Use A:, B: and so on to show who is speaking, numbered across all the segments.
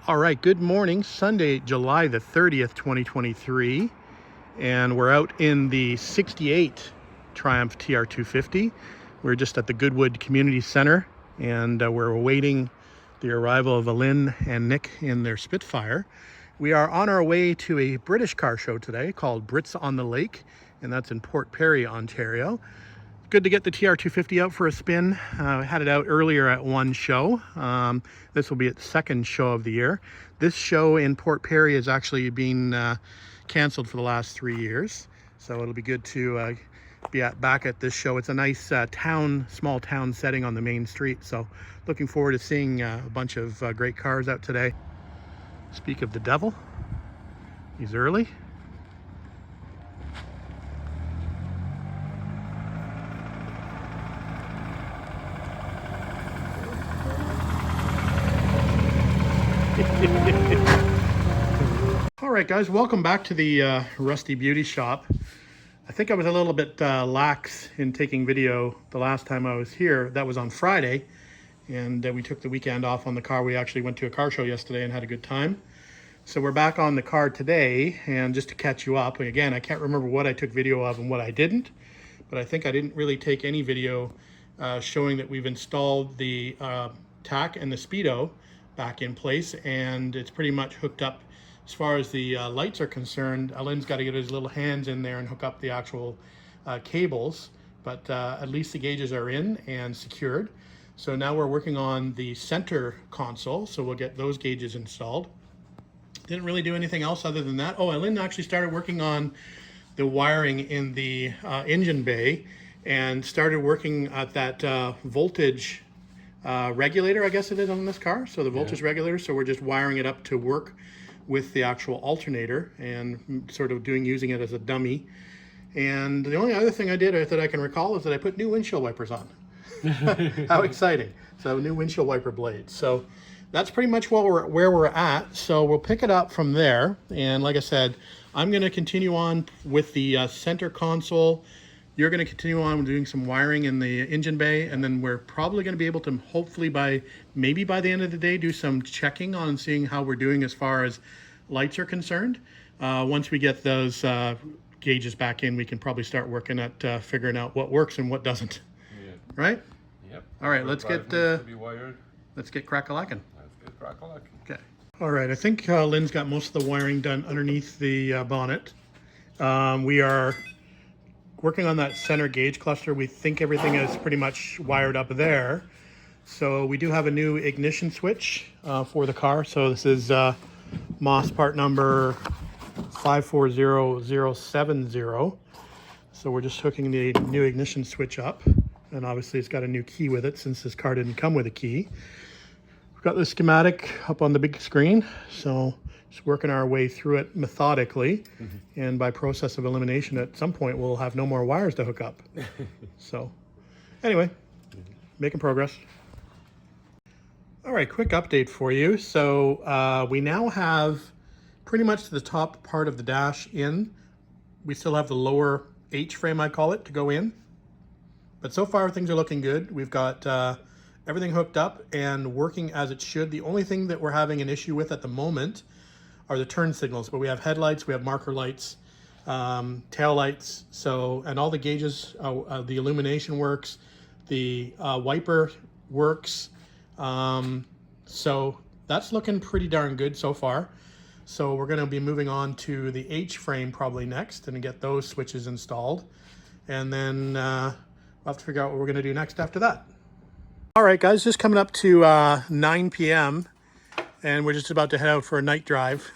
A: All right, good morning. Sunday, July the 30th, 2023. And we're out in the 68 Triumph TR250. We're just at the Goodwood Community Center, and we're awaiting the arrival of Elin and Nick in their Spitfire. We are on our way to a British car show today called Brits on the Lake, and that's in Port Perry, Ontario. Good to get the TR250 out for a spin. I had it out earlier at one show. This will be its second show of the year. This show in Port Perry has actually been canceled for the last 3 years. So it'll be good to be back at this show. It's a nice small town setting on the main street. So looking forward to seeing a bunch of great cars out today. Speak of the devil, he's early. All right, guys, welcome back to the Rusty Beauty Shop. I think I was a little bit lax in taking video the last time I was here. That was on Friday, and we took the weekend off on the car. We actually went to a car show yesterday and had a good time. So we're back on the car today, and just to catch you up, again, I can't remember what I took video of and what I didn't, but I think I didn't really take any video showing that we've installed the tack and the speedo back in place, and it's pretty much hooked up. As far as the lights are concerned, Elin's got to get his little hands in there and hook up the actual cables, but at least the gauges are in and secured. So now we're working on the center console, so we'll get those gauges installed. Didn't really do anything else other than that. Oh, Elin actually started working on the wiring in the engine bay and started working at that voltage regulator, I guess it is on this car. So the voltage regulator, so we're just wiring it up to work with the actual alternator and sort of using it as a dummy. And the only other thing I did that I can recall is that I put new windshield wipers on. How exciting. So new windshield wiper blades. So that's pretty much where we're at. So we'll pick it up from there. And like I said, I'm going to continue on with the center console. You're going to continue on doing some wiring in the engine bay, and then we're probably going to be able to, hopefully maybe by the end of the day, do some checking on seeing how we're doing as far as lights are concerned. Once we get those gauges back in, we can probably start working at figuring out what works and what doesn't. Yeah. Right? Yep. All right, let's get crack-a-lackin'. Let's get crack-a-lackin'. Okay. All right, I think Lynn's got most of the wiring done underneath the bonnet. We are working on that center gauge cluster. We think everything is pretty much wired up there. So we do have a new ignition switch for the car. So this is MOS part number 540070. So we're just hooking the new ignition switch up. And obviously it's got a new key with it since this car didn't come with a key. We've got the schematic up on the big screen. So just working our way through it methodically, and by process of elimination, at some point we'll have no more wires to hook up. So anyway, making progress. All right, quick update for you. So we now have pretty much the top part of the dash in. We still have the lower H frame, I call it, to go in. But so far things are looking good. We've got everything hooked up and working as it should. The only thing that we're having an issue with at the moment are the turn signals, but we have headlights, we have marker lights, tail lights, and all the gauges, the illumination works, the wiper works, so that's looking pretty darn good so far. So we're going to be moving on to the H frame probably next and get those switches installed, and then we'll have to figure out what we're going to do next after that. All right, guys, just coming up to 9 p.m. and we're just about to head out for a night drive.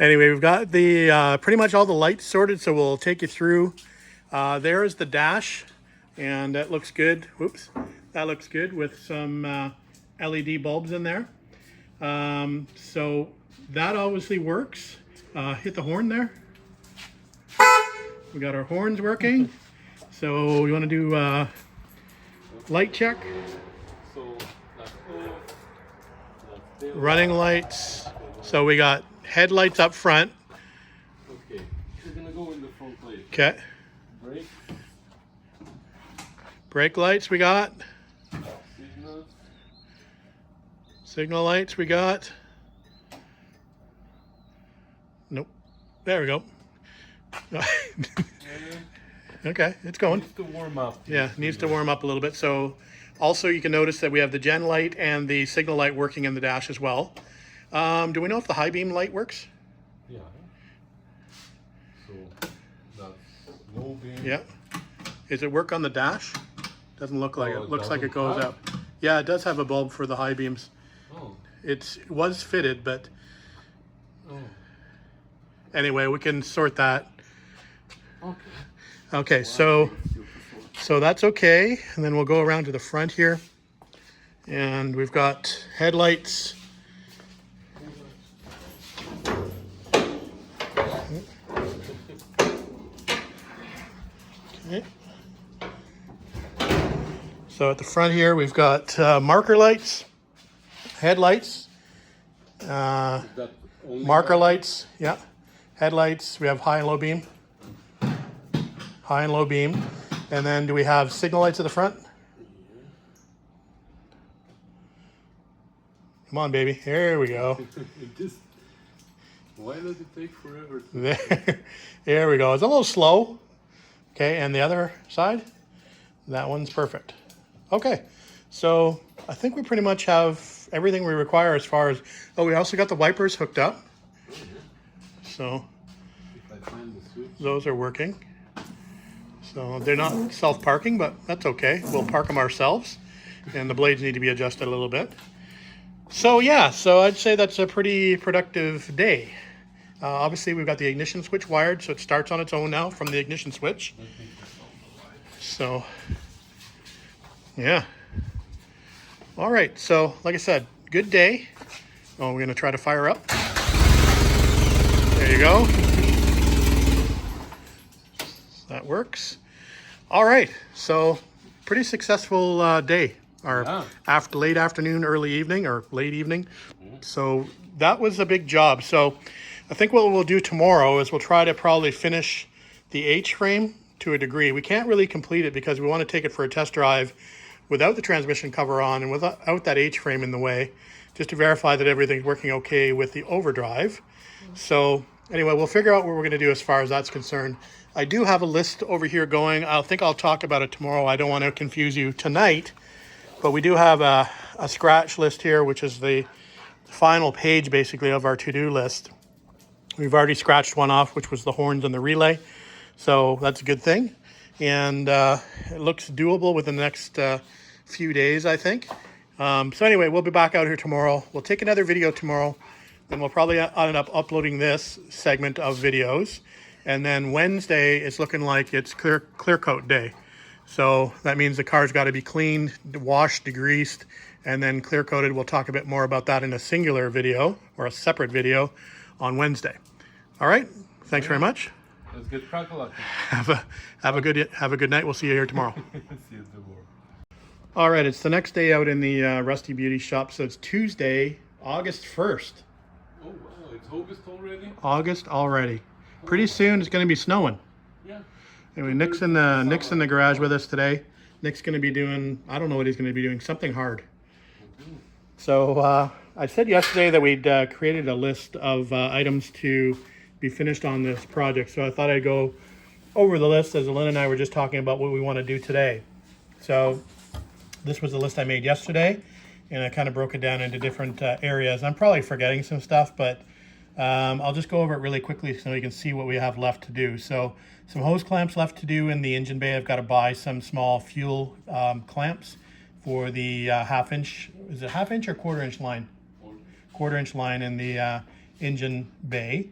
A: Anyway, we've got the pretty much all the lights sorted, so we'll take you through. There's the dash, and that looks good. Whoops, that looks good with some LED bulbs in there. So that obviously works. Hit the horn there. We got our horns working. So we want to do light check. Running lights. So we got headlights up front.
B: Okay, we're gonna go in the front light.
A: Okay.
B: Brake.
A: Brake lights we got.
B: Signal.
A: Signal lights we got. There we go. Okay, it's going.
B: Needs to warm up.
A: Yeah, needs to warm up a little bit. So also you can notice that we have the gen light and the signal light working in the dash as well. Do we know if the high beam light works?
B: Yeah. So that's low beam.
A: Yeah. Does it work on the dash? Doesn't look like
B: Oh,
A: it. Looks like it
B: doesn't
A: goes
B: have?
A: up. Yeah, it does have a bulb for the high beams.
B: Oh.
A: It was fitted, but
B: Oh.
A: anyway, we can sort that.
B: Okay.
A: Okay, so that's okay. And then we'll go around to the front here. And we've got headlights. Okay. So at the front here, we've got marker lights, headlights,
B: That only
A: marker
B: one?
A: lights, yeah, headlights. We have high and low beam, high and low beam. And then do we have signal lights at the front? Come on, baby. Here we go.
B: It just, why does it take forever to
A: There we go. It's a little slow. Okay, and the other side? That one's perfect. Okay, so I think we pretty much have everything we require as far as, oh, we also got the wipers hooked up. So
B: if I find the switch?
A: those are working. So they're not self-parking, but that's okay. We'll park them ourselves. And the blades need to be adjusted a little bit. So yeah, so I'd say that's a pretty productive day. Obviously, we've got the ignition switch wired, so it starts on its own now from the ignition switch. So, yeah. All right, so like I said, good day. Oh, we're gonna try to fire up. There you go. That works. All right, so pretty successful day. Or
B: Yeah.
A: late afternoon, early evening, or late evening. So that was a big job. So I think what we'll do tomorrow is we'll try to probably finish the H-frame to a degree. We can't really complete it because we want to take it for a test drive without the transmission cover on and without that H-frame in the way, just to verify that everything's working okay with the overdrive. So anyway, we'll figure out what we're going to do as far as that's concerned. I do have a list over here going. I think I'll talk about it tomorrow. I don't want to confuse you tonight. But we do have a scratch list here, which is the final page, basically, of our to-do list. We've already scratched one off, which was the horns and the relay. So that's a good thing. And it looks doable within the next few days, I think. So anyway, we'll be back out here tomorrow. We'll take another video tomorrow. Then we'll probably end up uploading this segment of videos. And then Wednesday, it's looking like it's clear coat day. So that means the car's got to be cleaned, washed, degreased, and then clear coated. We'll talk a bit more about that in a singular video or a separate video on Wednesday. All right. Thanks very much.
B: Let's get crack-a-lacking.
A: Have a good night. We'll see you here tomorrow.
B: See you tomorrow.
A: All right. It's the next day out in the Rusty Beauty shop. So it's Tuesday, August 1st.
B: Oh wow, it's August already?
A: August already. Pretty soon it's going to be snowing.
B: Yeah.
A: Anyway, Nick's in the garage with us today. Nick's going to be doing, I don't know what he's going to be doing, something hard. So I said yesterday that we'd created a list of items to be finished on this project. So I thought I'd go over the list as Elin and I were just talking about what we want to do today. So this was the list I made yesterday, and I kind of broke it down into different areas. I'm probably forgetting some stuff, but I'll just go over it really quickly so you can see what we have left to do. So some hose clamps left to do in the engine bay. I've got to buy some small fuel clamps for the half-inch, is it half-inch or quarter-inch line? Quarter-inch line in the engine bay.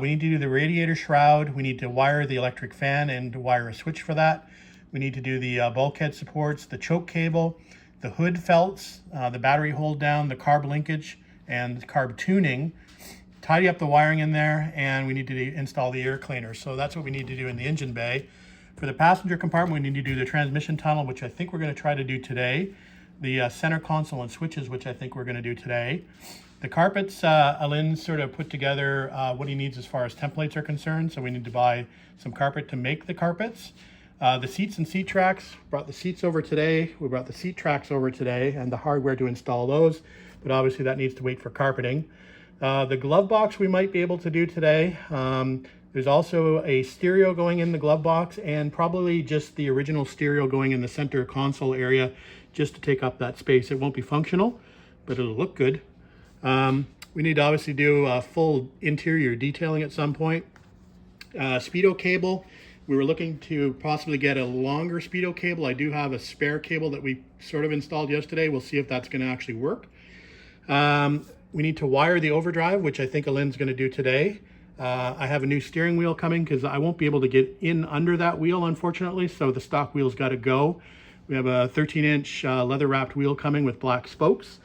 A: We need to do the radiator shroud. We need to wire the electric fan and wire a switch for that. We need to do the bulkhead supports, the choke cable, the hood felts, the battery hold down, the carb linkage, and carb tuning. Tidy up the wiring in there, and we need to install the air cleaner. So that's what we need to do in the engine bay. For the passenger compartment, we need to do the transmission tunnel, which I think we're going to try to do today. The center console and switches, which I think we're going to do today. The carpets, Elin sort of put together what he needs as far as templates are concerned. So we need to buy some carpet to make the carpets. The seats and seat tracks, brought the seats over today. We brought the seat tracks over today and the hardware to install those. But obviously that needs to wait for carpeting. The glove box we might be able to do today. There's also a stereo going in the glove box and probably just the original stereo going in the center console area just to take up that space. It won't be functional, but it'll look good. We need to obviously do a full interior detailing at some point. Speedo cable. We were looking to possibly get a longer Speedo cable. I do have a spare cable that we sort of installed yesterday. We'll see if that's going to actually work. We need to wire the overdrive, which I think Elin's going to do today. I have a new steering wheel coming because I won't be able to get in under that wheel, unfortunately. So the stock wheel's got to go. We have a 13-inch leather wrapped wheel coming with black spokes.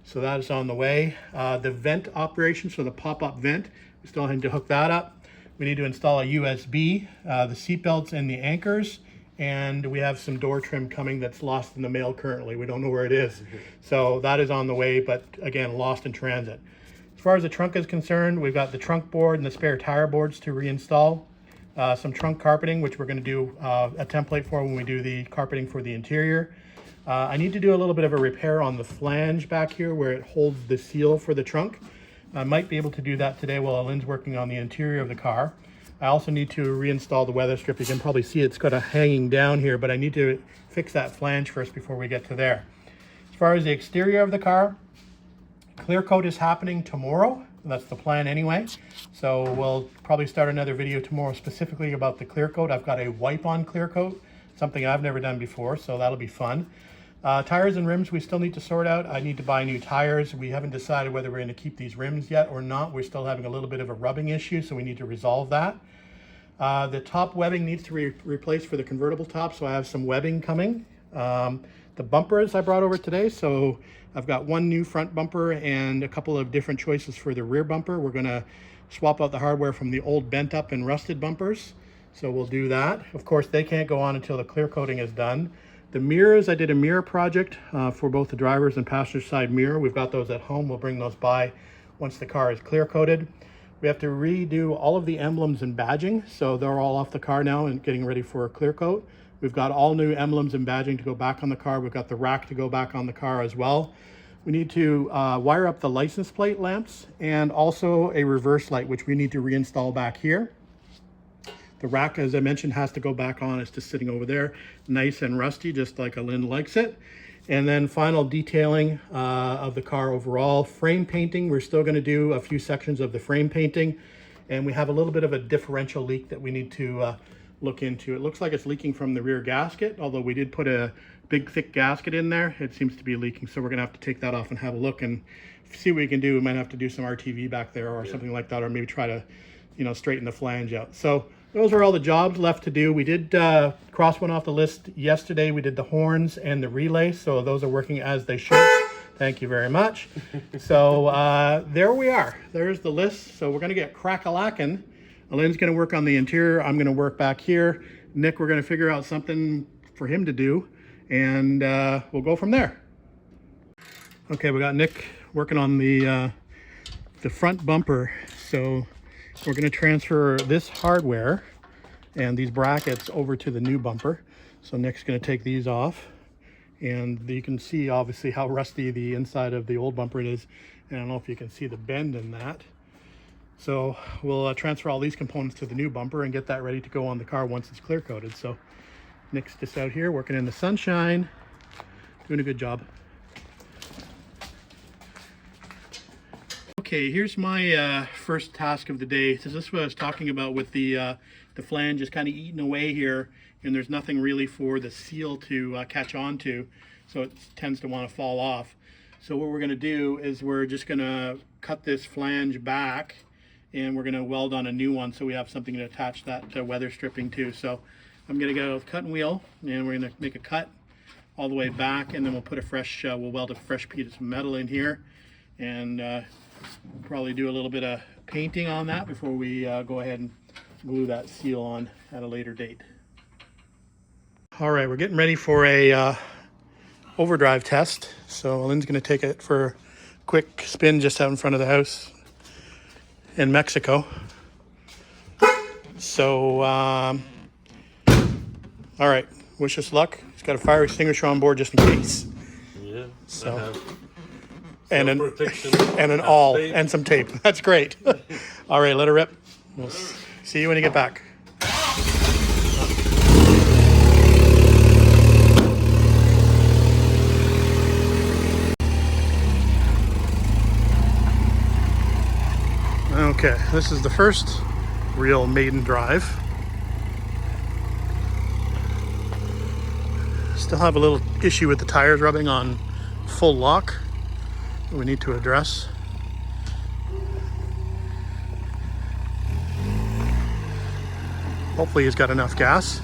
A: So that is on the way. The vent operation, so the pop-up vent, we still need to hook that up. We need to install a USB, the seat belts and the anchors, and we have some door trim coming that's lost in the mail currently. We don't know where it is. So that is on the way, but again, lost in transit. As far as the trunk is concerned, we've got the trunk board and the spare tire boards to reinstall. Some trunk carpeting, which we're going to do a template for when we do the carpeting for the interior. I need to do a little bit of a repair on the flange back here where it holds the seal for the trunk. I might be able to do that today while Elin's working on the interior of the car. I also need to reinstall the weather strip. You can probably see it's got a hanging down here, but I need to fix that flange first before we get to there. As far as the exterior of the car, clear coat is happening tomorrow. That's the plan anyway. So we'll probably start another video tomorrow specifically about the clear coat. I've got a wipe on clear coat, something I've never done before, so that'll be fun. Tires and rims we still need to sort out. I need to buy new tires. We haven't decided whether we're going to keep these rims yet or not. We're still having a little bit of a rubbing issue, so we need to resolve that. The top webbing needs to be replaced for the convertible top, so I have some webbing coming. The bumpers I brought over today, so I've got one new front bumper and a couple of different choices for the rear bumper. We're going to swap out the hardware from the old bent up and rusted bumpers, so we'll do that. Of course, they can't go on until the clear coating is done. The mirrors, I did a mirror project for both the driver's and passenger side mirror. We've got those at home. We'll bring those by once the car is clear coated. We have to redo all of the emblems and badging, so they're all off the car now and getting ready for a clear coat. We've got all new emblems and badging to go back on the car. We've got the rack to go back on the car as well. We need to wire up the license plate lamps and also a reverse light, which we need to reinstall back here. The rack, as I mentioned, has to go back on. It's just sitting over there, nice and rusty, just like Elin likes it. And then final detailing of the car overall. Frame painting, we're still going to do a few sections of the frame painting. And we have a little bit of a differential leak that we need to look into. It looks like it's leaking from the rear gasket, although we did put a big thick gasket in there. It seems to be leaking, so we're going to have to take that off and have a look and see what we can do. We might have to do some RTV back there or something like that, or maybe try to, straighten the flange out. So those are all the jobs left to do. We did cross one off the list yesterday. We did the horns and the relay, so those are working as they should. Thank you very much. So there we are. There's the list. So we're going to get crack-a-lackin'. Elin's going to work on the interior. I'm going to work back here. Nick, we're going to figure out something for him to do, and we'll go from there. Okay, we got Nick working on the front bumper. So we're going to transfer this hardware and these brackets over to the new bumper. So Nick's going to take these off, and you can see obviously how rusty the inside of the old bumper is. And I don't know if you can see the bend in that. So we'll transfer all these components to the new bumper and get that ready to go on the car once it's clear coated. So Nick's just out here working in the sunshine, doing a good job. Okay, here's my first task of the day. So this is what I was talking about with the flange is kind of eating away here, and there's nothing really for the seal to catch on to, so it tends to want to fall off. So what we're going to do is we're just going to cut this flange back, and we're going to weld on a new one so we have something to attach that weather stripping to. So I'm going to get a cutting wheel, and we're going to make a cut all the way back, and then we'll put a fresh, we'll weld a fresh piece of metal in here, and probably do a little bit of painting on that before we go ahead and glue that seal on at a later date. All right, we're getting ready for a overdrive test. So Elin's going to take it for a quick spin just out in front of the house in Mexico. So, all right, wish us luck. He's got a fire extinguisher on board just in case.
B: Yeah,
A: so and
B: protection
A: and an awl and some tape. That's great. All right, let her rip. We'll see you when you get back. Okay, this is the first real maiden drive. Still have a little issue with the tires rubbing on full lock that we need to address. Hopefully he's got enough gas.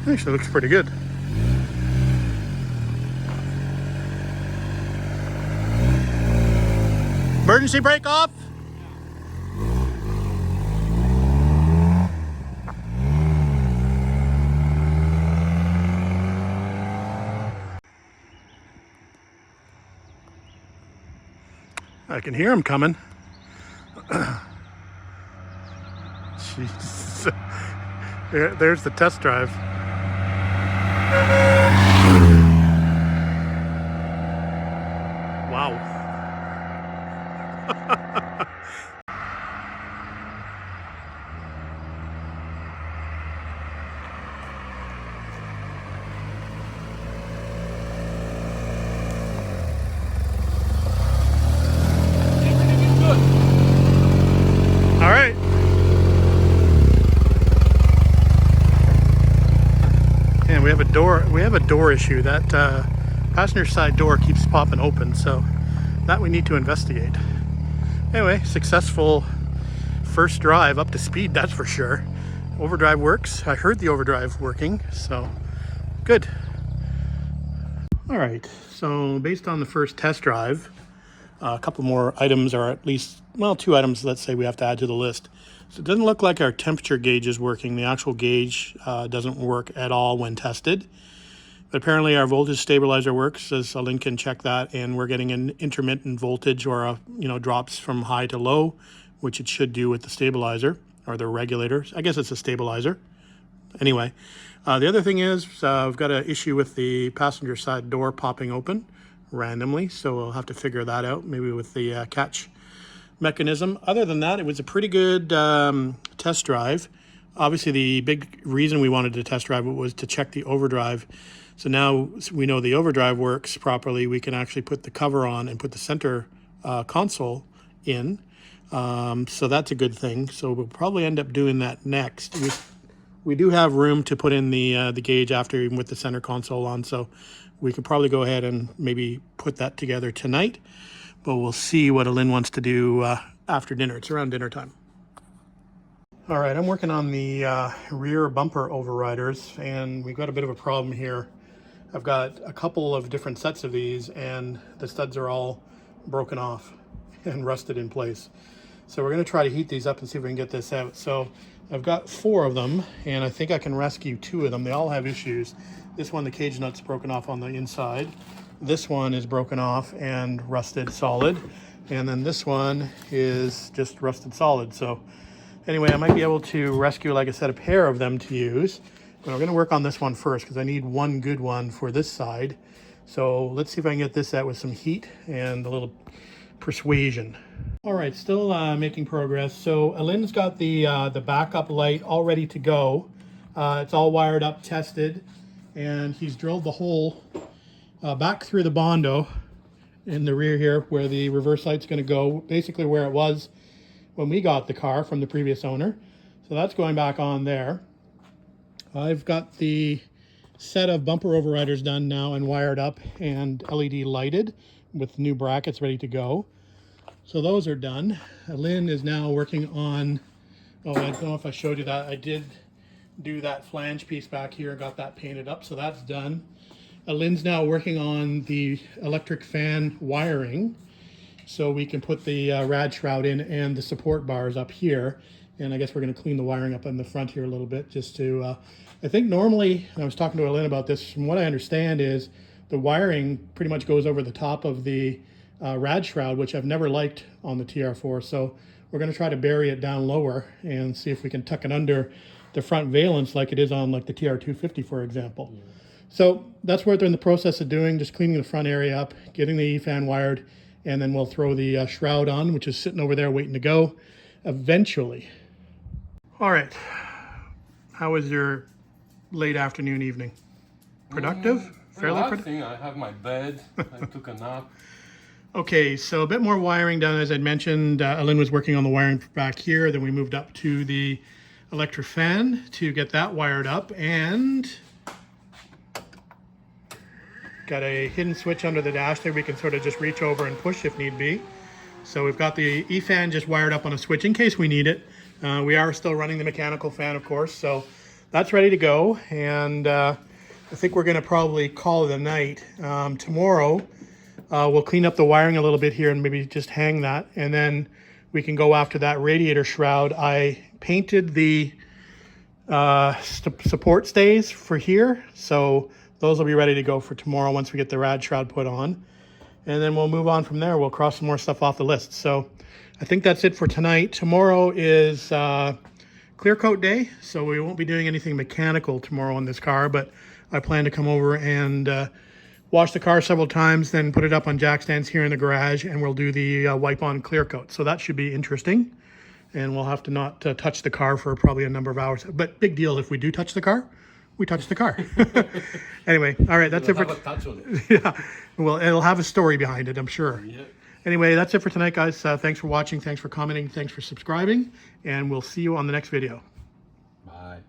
A: Actually looks pretty good. Emergency brake off. I can hear him coming. Jeez. There's the test drive. Wow. All right. And we have a door issue. That passenger side door keeps popping open, so that we need to investigate. Anyway, successful first drive, up to speed, that's for sure. Overdrive works. I heard the overdrive working, so good. All right, so based on the first test drive, a couple more items, or at least, well, 2 items, let's say, we have to add to the list. So it doesn't look like our temperature gauge is working. The actual gauge doesn't work at all when tested. But apparently our voltage stabilizer works, as Elin can check that, and we're getting an intermittent voltage, or drops from high to low, which it should do with the stabilizer or the regulator. I guess it's a stabilizer. Anyway, the other thing is we've got an issue with the passenger side door popping open randomly, so we'll have to figure that out, maybe with the catch mechanism. Other than that, it was a pretty good test drive. Obviously, the big reason we wanted to test drive it was to check the overdrive. So now we know the overdrive works properly. We can actually put the cover on and put the center console in. So that's a good thing. So we'll probably end up doing that next. We do have room to put in the gauge after, even with the center console on. So we could probably go ahead and maybe put that together tonight. But we'll see what Elin wants to do after dinner. It's around dinner time. All right, I'm working on the rear bumper overriders, and we've got a bit of a problem here. I've got a couple of different sets of these, and the studs are all broken off and rusted in place. So we're going to try to heat these up and see if we can get this out. So I've got 4 of them, and I think I can rescue 2 of them. They all have issues. This one, the cage nut's broken off on the inside. This one is broken off and rusted solid. And then this one is just rusted solid. So anyway, I might be able to rescue, like I said, a pair of them to use. But we're going to work on this one first because I need one good one for this side. So let's see if I can get this out with some heat and a little persuasion. All right, still making progress. So Elin's got the backup light all ready to go. It's all wired up, tested, and he's drilled the hole back through the Bondo in the rear here where the reverse light's going to go, basically where it was when we got the car from the previous owner. So that's going back on there. I've got the set of bumper overriders done now and wired up and LED lighted with new brackets ready to go. So those are done. Elin is now working on, I don't know if I showed you that. I did do that flange piece back here and got that painted up, so that's done. Elin's now working on the electric fan wiring, so we can put the rad shroud in and the support bars up here. And I guess we're going to clean the wiring up in the front here a little bit just to, I think normally, and I was talking to Elin about this, from what I understand is the wiring pretty much goes over the top of the rad shroud, which I've never liked on the TR4. So we're going to try to bury it down lower and see if we can tuck it under the front valence like it is on like the TR250, for example. Yeah. So that's what they're in the process of doing, just cleaning the front area up, getting the E-fan wired, and then we'll throw the shroud on, which is sitting over there waiting to go eventually. All right. How was your late afternoon, evening? Productive? Fairly productive?
B: Relaxing. I have my bed. I took a nap.
A: Okay, so a bit more wiring done, as I mentioned. Elin was working on the wiring back here. Then we moved up to the electric fan to get that wired up, and got a hidden switch under the dash there we can sort of just reach over and push if need be. So we've got the E-fan just wired up on a switch in case we need it. We are still running the mechanical fan, of course, so that's ready to go. And I think we're going to probably call it a night. Tomorrow, we'll clean up the wiring a little bit here and maybe just hang that. And then we can go after that radiator shroud. I painted the support stays for here, so those will be ready to go for tomorrow once we get the rad shroud put on. And then we'll move on from there. We'll cross some more stuff off the list. So I think that's it for tonight. Tomorrow is clear coat day, so we won't be doing anything mechanical tomorrow on this car, but I plan to come over and wash the car several times, then put it up on jack stands here in the garage, and we'll do the wipe on clear coat. So that should be interesting. And we'll have to not touch the car for probably a number of hours. But big deal if we do touch the car. We touched the car. Anyway, all right, that's it for...
B: Have a touch on it.
A: Yeah, well, it'll have a story behind it, I'm sure.
B: Yeah.
A: Anyway, that's it for tonight, guys. Thanks for watching, thanks for commenting, thanks for subscribing, and we'll see you on the next video.
B: Bye.